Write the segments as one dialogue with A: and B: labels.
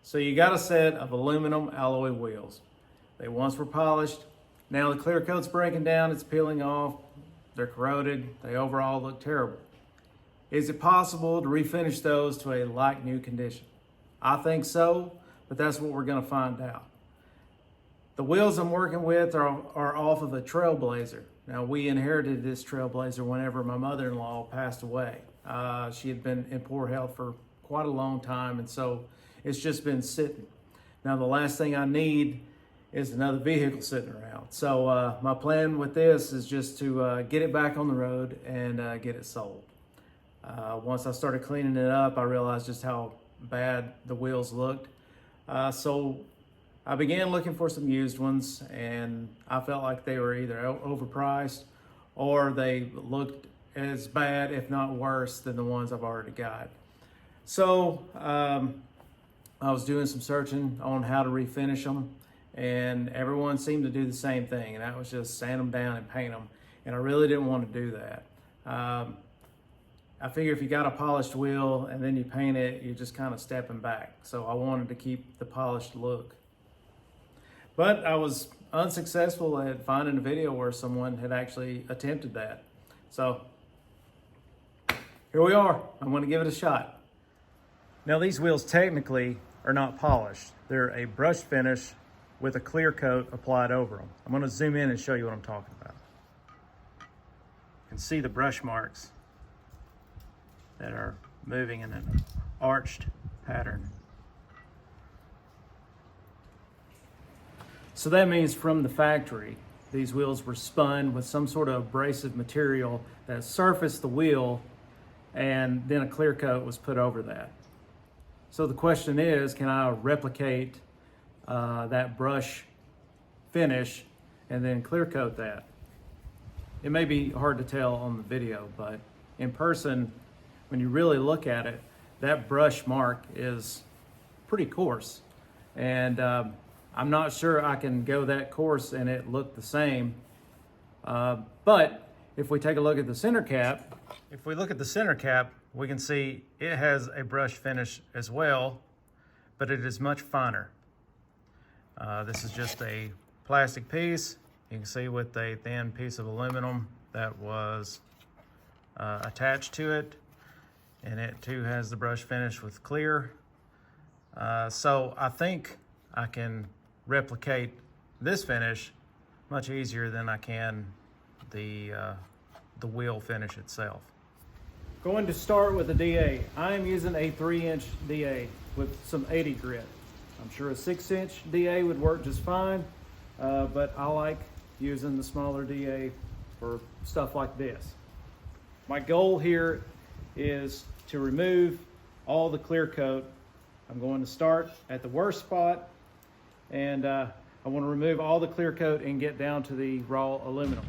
A: So you got a set of aluminum alloy wheels. They once were polished. Now the clear coat's breaking down, it's peeling off, they're corroded, they overall look terrible. Is it possible to refinish those to a like new condition? I think so, but that's what we're gonna find out. The wheels I'm working with are off of a Trailblazer. Now we inherited this Trailblazer whenever my mother-in-law passed away. She had been in poor health for quite a long time, and so it's just been sitting. Now the last thing I need is another vehicle sitting around. So my plan with this is just to get it back on the road and get it sold. Once I started cleaning it up, I realized just how bad the wheels looked. So I began looking for some used ones, and I felt like they were either overpriced or they looked as bad, if not worse, than the ones I've already got. So I was doing some searching on how to refinish them, and everyone seemed to do the same thing, and that was just sand them down and paint them. And I really didn't want to do that. I figure if you got a polished wheel and then you paint it, you're just kind of stepping back. So I wanted to keep the polished look. But I was unsuccessful at finding a video where someone had actually attempted that. So here we are. I'm going to give it a shot. Now these wheels technically are not polished. They're a brush finish with a clear coat applied over them. I'm going to zoom in and show you what I'm talking about. You can see the brush marks that are moving in an arched pattern. So that means from the factory, these wheels were spun with some sort of abrasive material that surfaced the wheel, and then a clear coat was put over that. So the question is, can I replicate that brush finish and then clear coat that? It may be hard to tell on the video, but in person, when you really look at it, that brush mark is pretty coarse. And I'm not sure I can go that coarse and it look the same. But if we take a look at the center cap, we can see it has a brush finish as well, but it is much finer. This is just a plastic piece. You can see with a thin piece of aluminum that was attached to it. And it too has the brush finish with clear. So I think I can replicate this finish much easier than I can the wheel finish itself. Going to start with a DA. I am using a 3-inch DA with some 80 grit. I'm sure a 6-inch DA would work just fine, but I like using the smaller DA for stuff like this. My goal here is to remove all the clear coat. I'm going to start at the worst spot, and I want to remove all the clear coat and get down to the raw aluminum.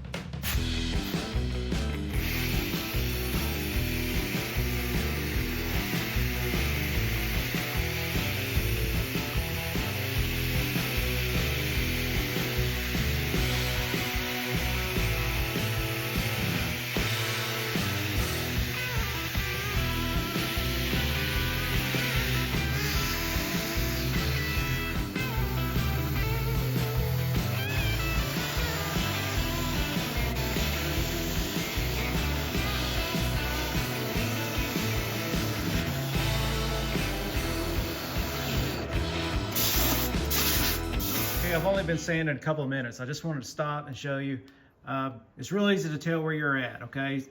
A: I've only been sanding a couple of minutes. I just wanted to stop and show you. It's real easy to tell where you're at, okay?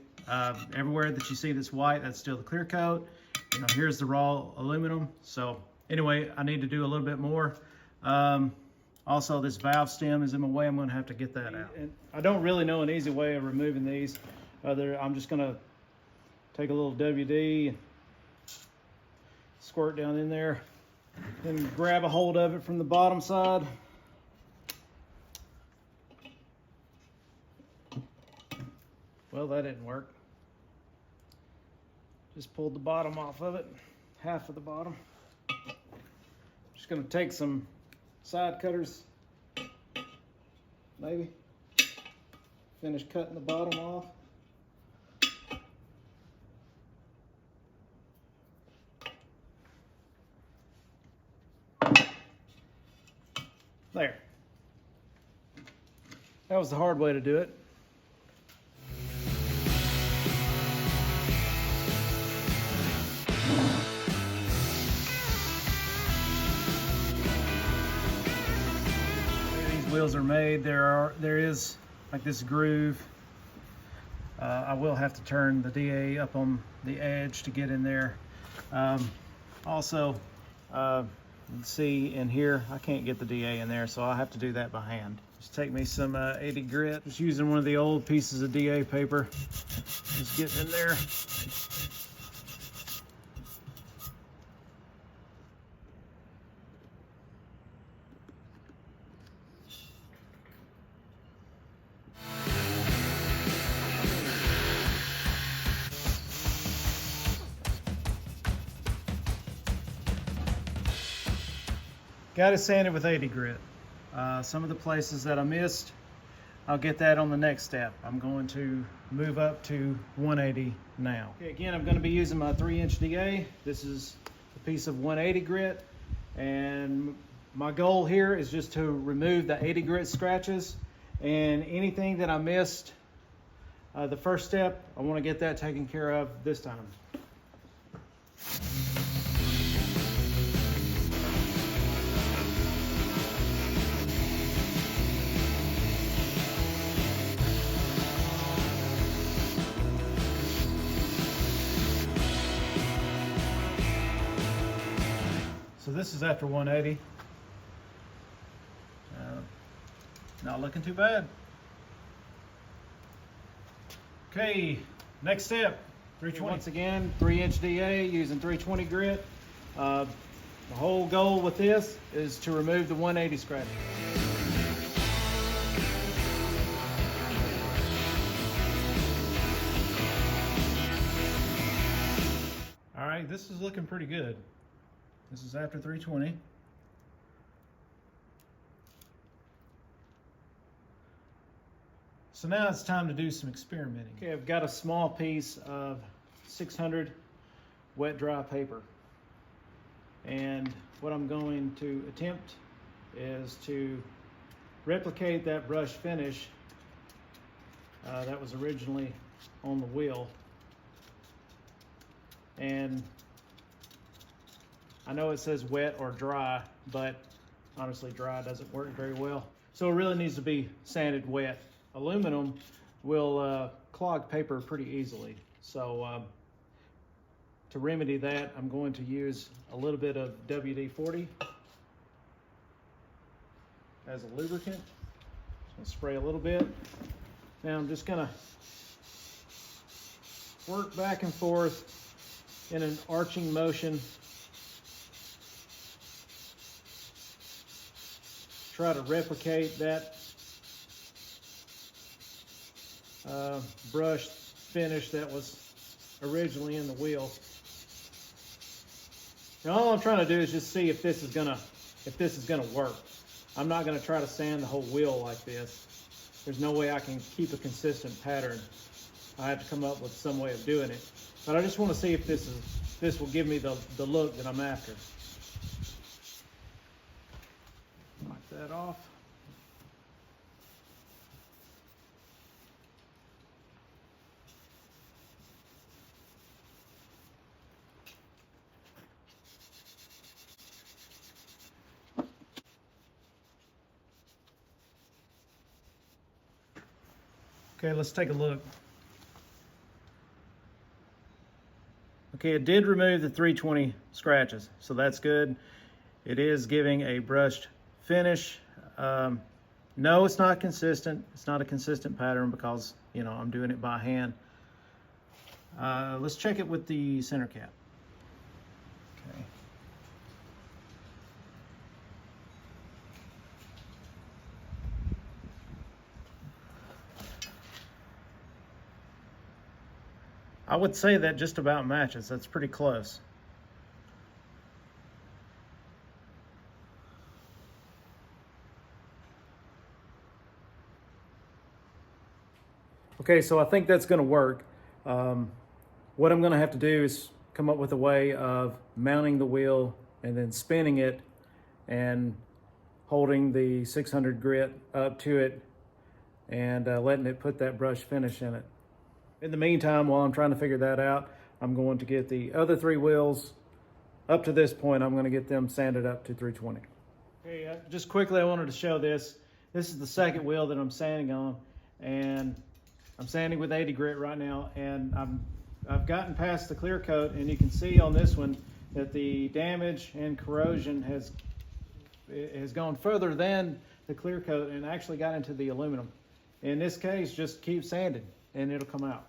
A: Everywhere that you see this white, that's still the clear coat. You know, here's the raw aluminum. So anyway, I need to do a little bit more. Also, this valve stem is in my way. I'm gonna have to get that out. And I don't really know an easy way of removing these. I'm just gonna take a little WD and squirt down in there, then grab a hold of it from the bottom side. Well, that didn't work. Just pulled the bottom off of it, half of the bottom. Just gonna take some side cutters, maybe. Finish cutting the bottom off. There. That was the hard way to do it. These wheels are made. There is like this groove. I will have to turn the DA up on the edge to get in there. Also, let's see in here, I can't get the DA in there, so I'll have to do that by hand. Just take me some 80 grit. Just using one of the old pieces of DA paper. Just getting in there. Got it sanded with 80 grit. Some of the places that I missed, I'll get that on the next step. I'm going to move up to 180 now. Okay, again, I'm going to be using my 3-inch DA. This is a piece of 180 grit, and my goal here is just to remove the 80 grit scratches and anything that I missed. The first step, I want to get that taken care of this time. So this is after 180. Not looking too bad. Okay, next step, 320. Once again, 3-inch DA using 320 grit. The whole goal with this is to remove the 180 scratch. All right, this is looking pretty good. This is after 320. So now it's time to do some experimenting. Okay, I've got a small piece of 600 wet dry paper. And what I'm going to attempt is to replicate that brush finish that was originally on the wheel. And I know it says wet or dry, but honestly dry doesn't work very well. So it really needs to be sanded wet. Aluminum will clog paper pretty easily. So to remedy that, I'm going to use a little bit of WD-40 as a lubricant. Just gonna spray a little bit. Now I'm just gonna work back and forth in an arching motion. Try to replicate that brush finish that was originally in the wheel. Now all I'm trying to do is just see if this is gonna work. I'm not gonna try to sand the whole wheel like this. There's no way I can keep a consistent pattern. I have to come up with some way of doing it. But I just want to see if this will give me the look that I'm after. Wipe that off. Okay, let's take a look. Okay, it did remove the 320 scratches, so that's good. It is giving a brushed finish. No, it's not consistent. It's not a consistent pattern because, you know, I'm doing it by hand. Let's check it with the center cap. Okay. I would say that just about matches. That's pretty close. Okay, so I think that's going to work. What I'm going to have to do is come up with a way of mounting the wheel and then spinning it and holding the 600 grit up to it and letting it put that brush finish in it. In the meantime, while I'm trying to figure that out, I'm going to get the other 3 wheels up to this point. I'm going to get them sanded up to 320. Okay, just quickly, I wanted to show this. This is the second wheel that I'm sanding on, and I'm sanding with 80 grit right now, and I've gotten past the clear coat, and you can see on this one that the damage and corrosion has gone further than the clear coat and actually got into the aluminum. In this case, just keep sanding and it'll come out.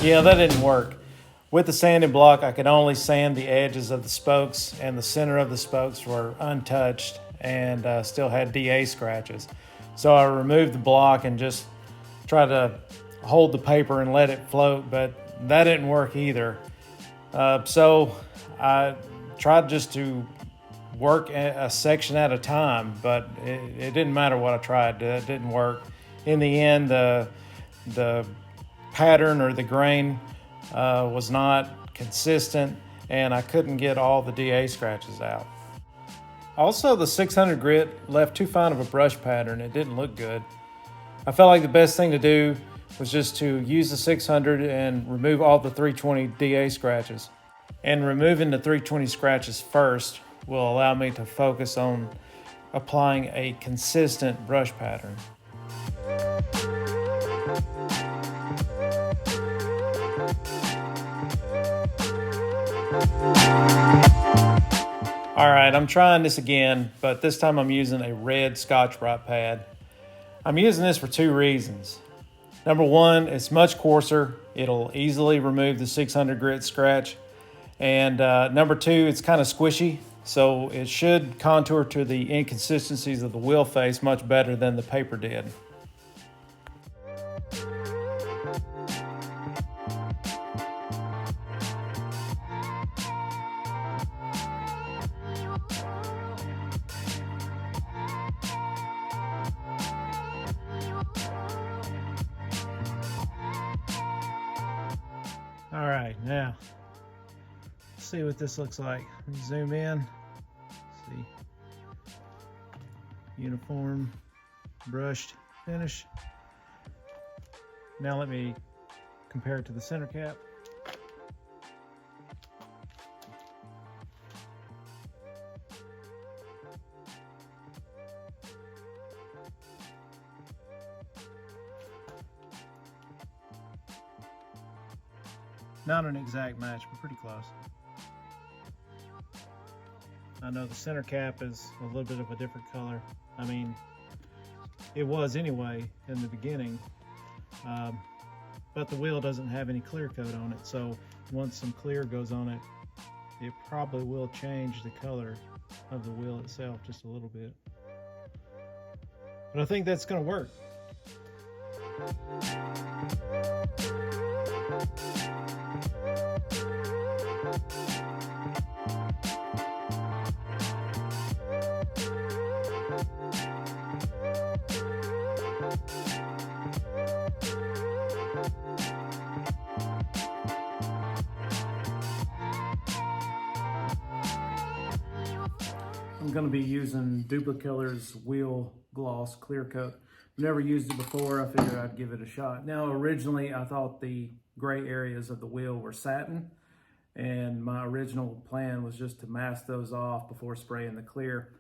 A: Yeah, that didn't work. With the sanding block, I could only sand the edges of the spokes, and the center of the spokes were untouched and still had DA scratches. So I removed the block and just tried to hold the paper and let it float, but that didn't work either. So I tried just to work a section at a time, but it didn't matter what I tried. It didn't work. In the end, the pattern or the grain was not consistent, and I couldn't get all the DA scratches out. Also, the 600 grit left too fine of a brush pattern. It didn't look good. I felt like the best thing to do was just to use the 600 and remove all the 320 DA scratches. And removing the 320 scratches first will allow me to focus on applying a consistent brush pattern. All right, I'm trying this again, but this time I'm using a red Scotch-Brite pad. I'm using this for 2 reasons. Number one, it's much coarser. It'll easily remove the 600 grit scratch. And number 2, it's kind of squishy, so it should contour to the inconsistencies of the wheel face much better than the paper did. All right, now let's see what this looks like. Let me zoom in. Let's see, uniform brushed finish. Now let me compare it to the center cap. Not an exact match, but pretty close. I know the center cap is a little bit of a different color. I mean, it was anyway in the beginning, but the wheel doesn't have any clear coat on it, so once some clear goes on it, it probably will change the color of the wheel itself just a little bit. But I think that's going to work. I'm going to be using Duplicolor's Wheel Gloss Clear Coat. I've never used it before. I figured I'd give it a shot. Now, originally, I thought the gray areas of the wheel were satin, and my original plan was just to mask those off before spraying the clear.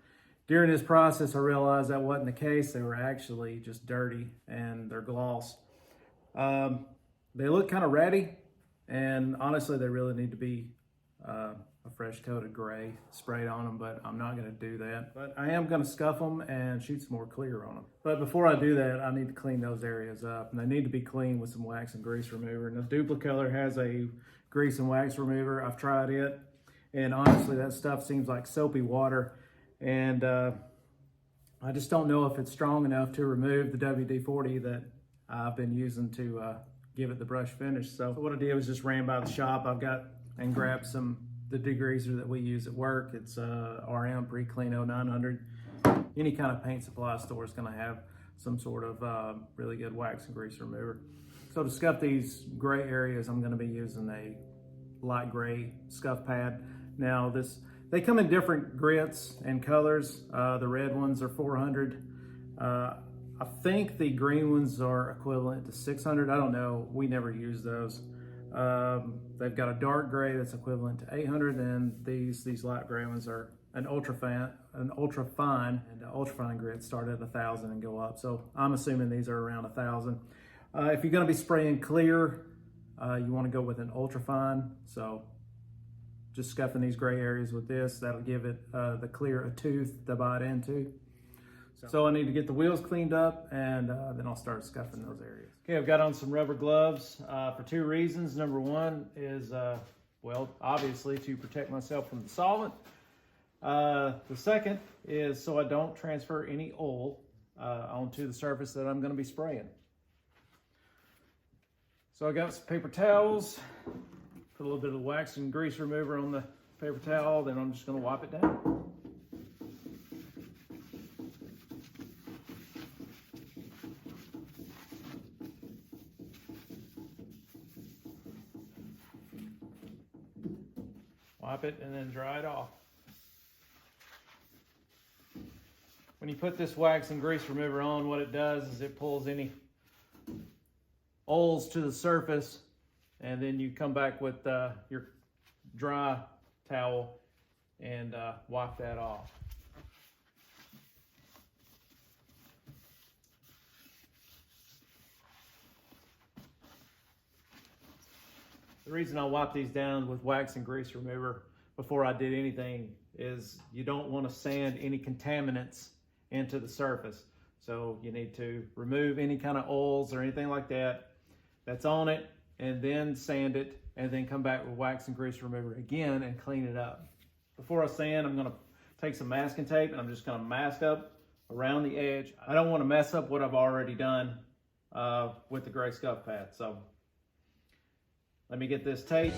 A: During this process, I realized that wasn't the case. They were actually just dirty, and they're gloss. They look kind of ratty, and honestly, they really need to be a fresh coat of gray sprayed on them, but I'm not going to do that. But I am going to scuff them and shoot some more clear on them. But before I do that, I need to clean those areas up, and they need to be cleaned with some wax and grease remover. And the Duplicolor has a grease and wax remover. I've tried it, and honestly, that stuff seems like soapy water, and I just don't know if it's strong enough to remove the WD-40 that I've been using to give it the brush finish. So what I did was just ran by the shop. I've got and grabbed the degreaser that we use at work. It's RM Pre-Clean 0900. Any kind of paint supply store is going to have some sort of really good wax and grease remover. So to scuff these gray areas, I'm going to be using a light gray scuff pad. Now they come in different grits and colors. The red ones are 400. I think the green ones are equivalent to 600. I don't know. We never use those. They've got a dark gray that's equivalent to 800, and these light gray ones are an ultra fine, and the ultra fine grits start at 1,000 and go up. So I'm assuming these are around 1,000. If you're going to be spraying clear, you want to go with an ultra fine. So just scuffing these gray areas with this, that'll give it the clear a tooth to bite into. So I need to get the wheels cleaned up, and then I'll start scuffing those areas. Okay, I've got on some rubber gloves for two reasons. Number one is, well, obviously to protect myself from the solvent. The second is so I don't transfer any oil onto the surface that I'm going to be spraying. So I got some paper towels, put a little bit of wax and grease remover on the paper towel, then I'm just going to wipe it down. Wipe it and then dry it off. When you put this wax and grease remover on, what it does is it pulls any oils to the surface, and then you come back with your dry towel and wipe that off. The reason I wipe these down with wax and grease remover before I did anything is you don't want to sand any contaminants into the surface. So you need to remove any kind of oils or anything like that that's on it, and then sand it, and then come back with wax and grease remover again and clean it up. Before I sand, I'm going to take some masking tape and I'm just going to mask up around the edge. I don't want to mess up what I've already done with the gray scuff pad. So let me get this tape.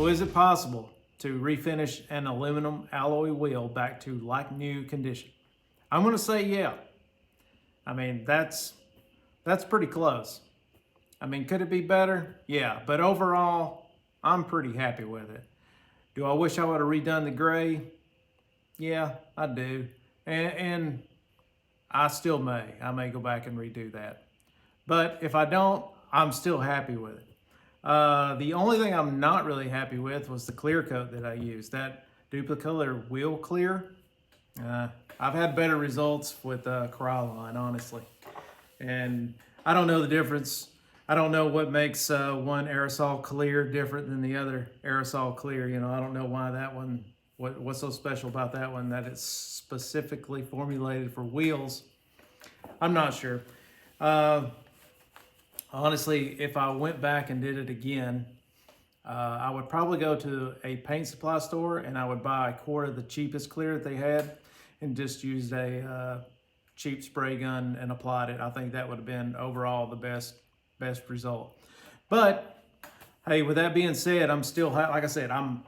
A: So is it possible to refinish an aluminum alloy wheel back to like new condition? I'm going to say yeah. I mean, that's pretty close. I mean, could it be better? Yeah, but overall, I'm pretty happy with it. Do I wish I would have redone the gray? Yeah, I do. And I still may. I may go back and redo that. But if I don't, I'm still happy with it. The only thing I'm not really happy with was the clear coat that I used. That Duplicolor wheel clear. I've had better results with Corrosion, honestly. And I don't know the difference. I don't know what makes one aerosol clear different than the other aerosol clear. You know, I don't know why that one, what's so special about that one, that it's specifically formulated for wheels. I'm not sure. Honestly, if I went back and did it again, I would probably go to a paint supply store and I would buy a quart of the cheapest clear that they had and just used a cheap spray gun and applied it. I think that would have been overall the best result. But hey, with that being said, I'm still like I said, I'm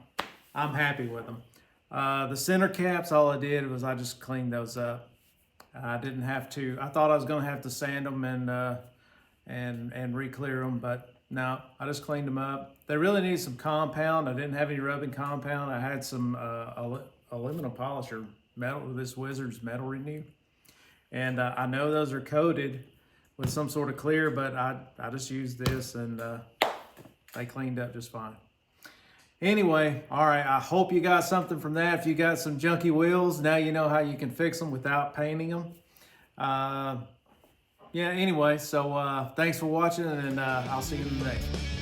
A: happy with them. The center caps, all I did was I just cleaned those up. I didn't have to. I thought I was going to have to sand them and re-clear them, but no, I just cleaned them up. They really need some compound. I didn't have any rubbing compound. I had some aluminum polisher metal, this Wizard's Metal Renew, and I know those are coated with some sort of clear, but I just used this and they cleaned up just fine. Anyway, all right, I hope you got something from that. If you got some junky wheels, now you know how you can fix them without painting them. Yeah, anyway, so thanks for watching, and I'll see you in the next one.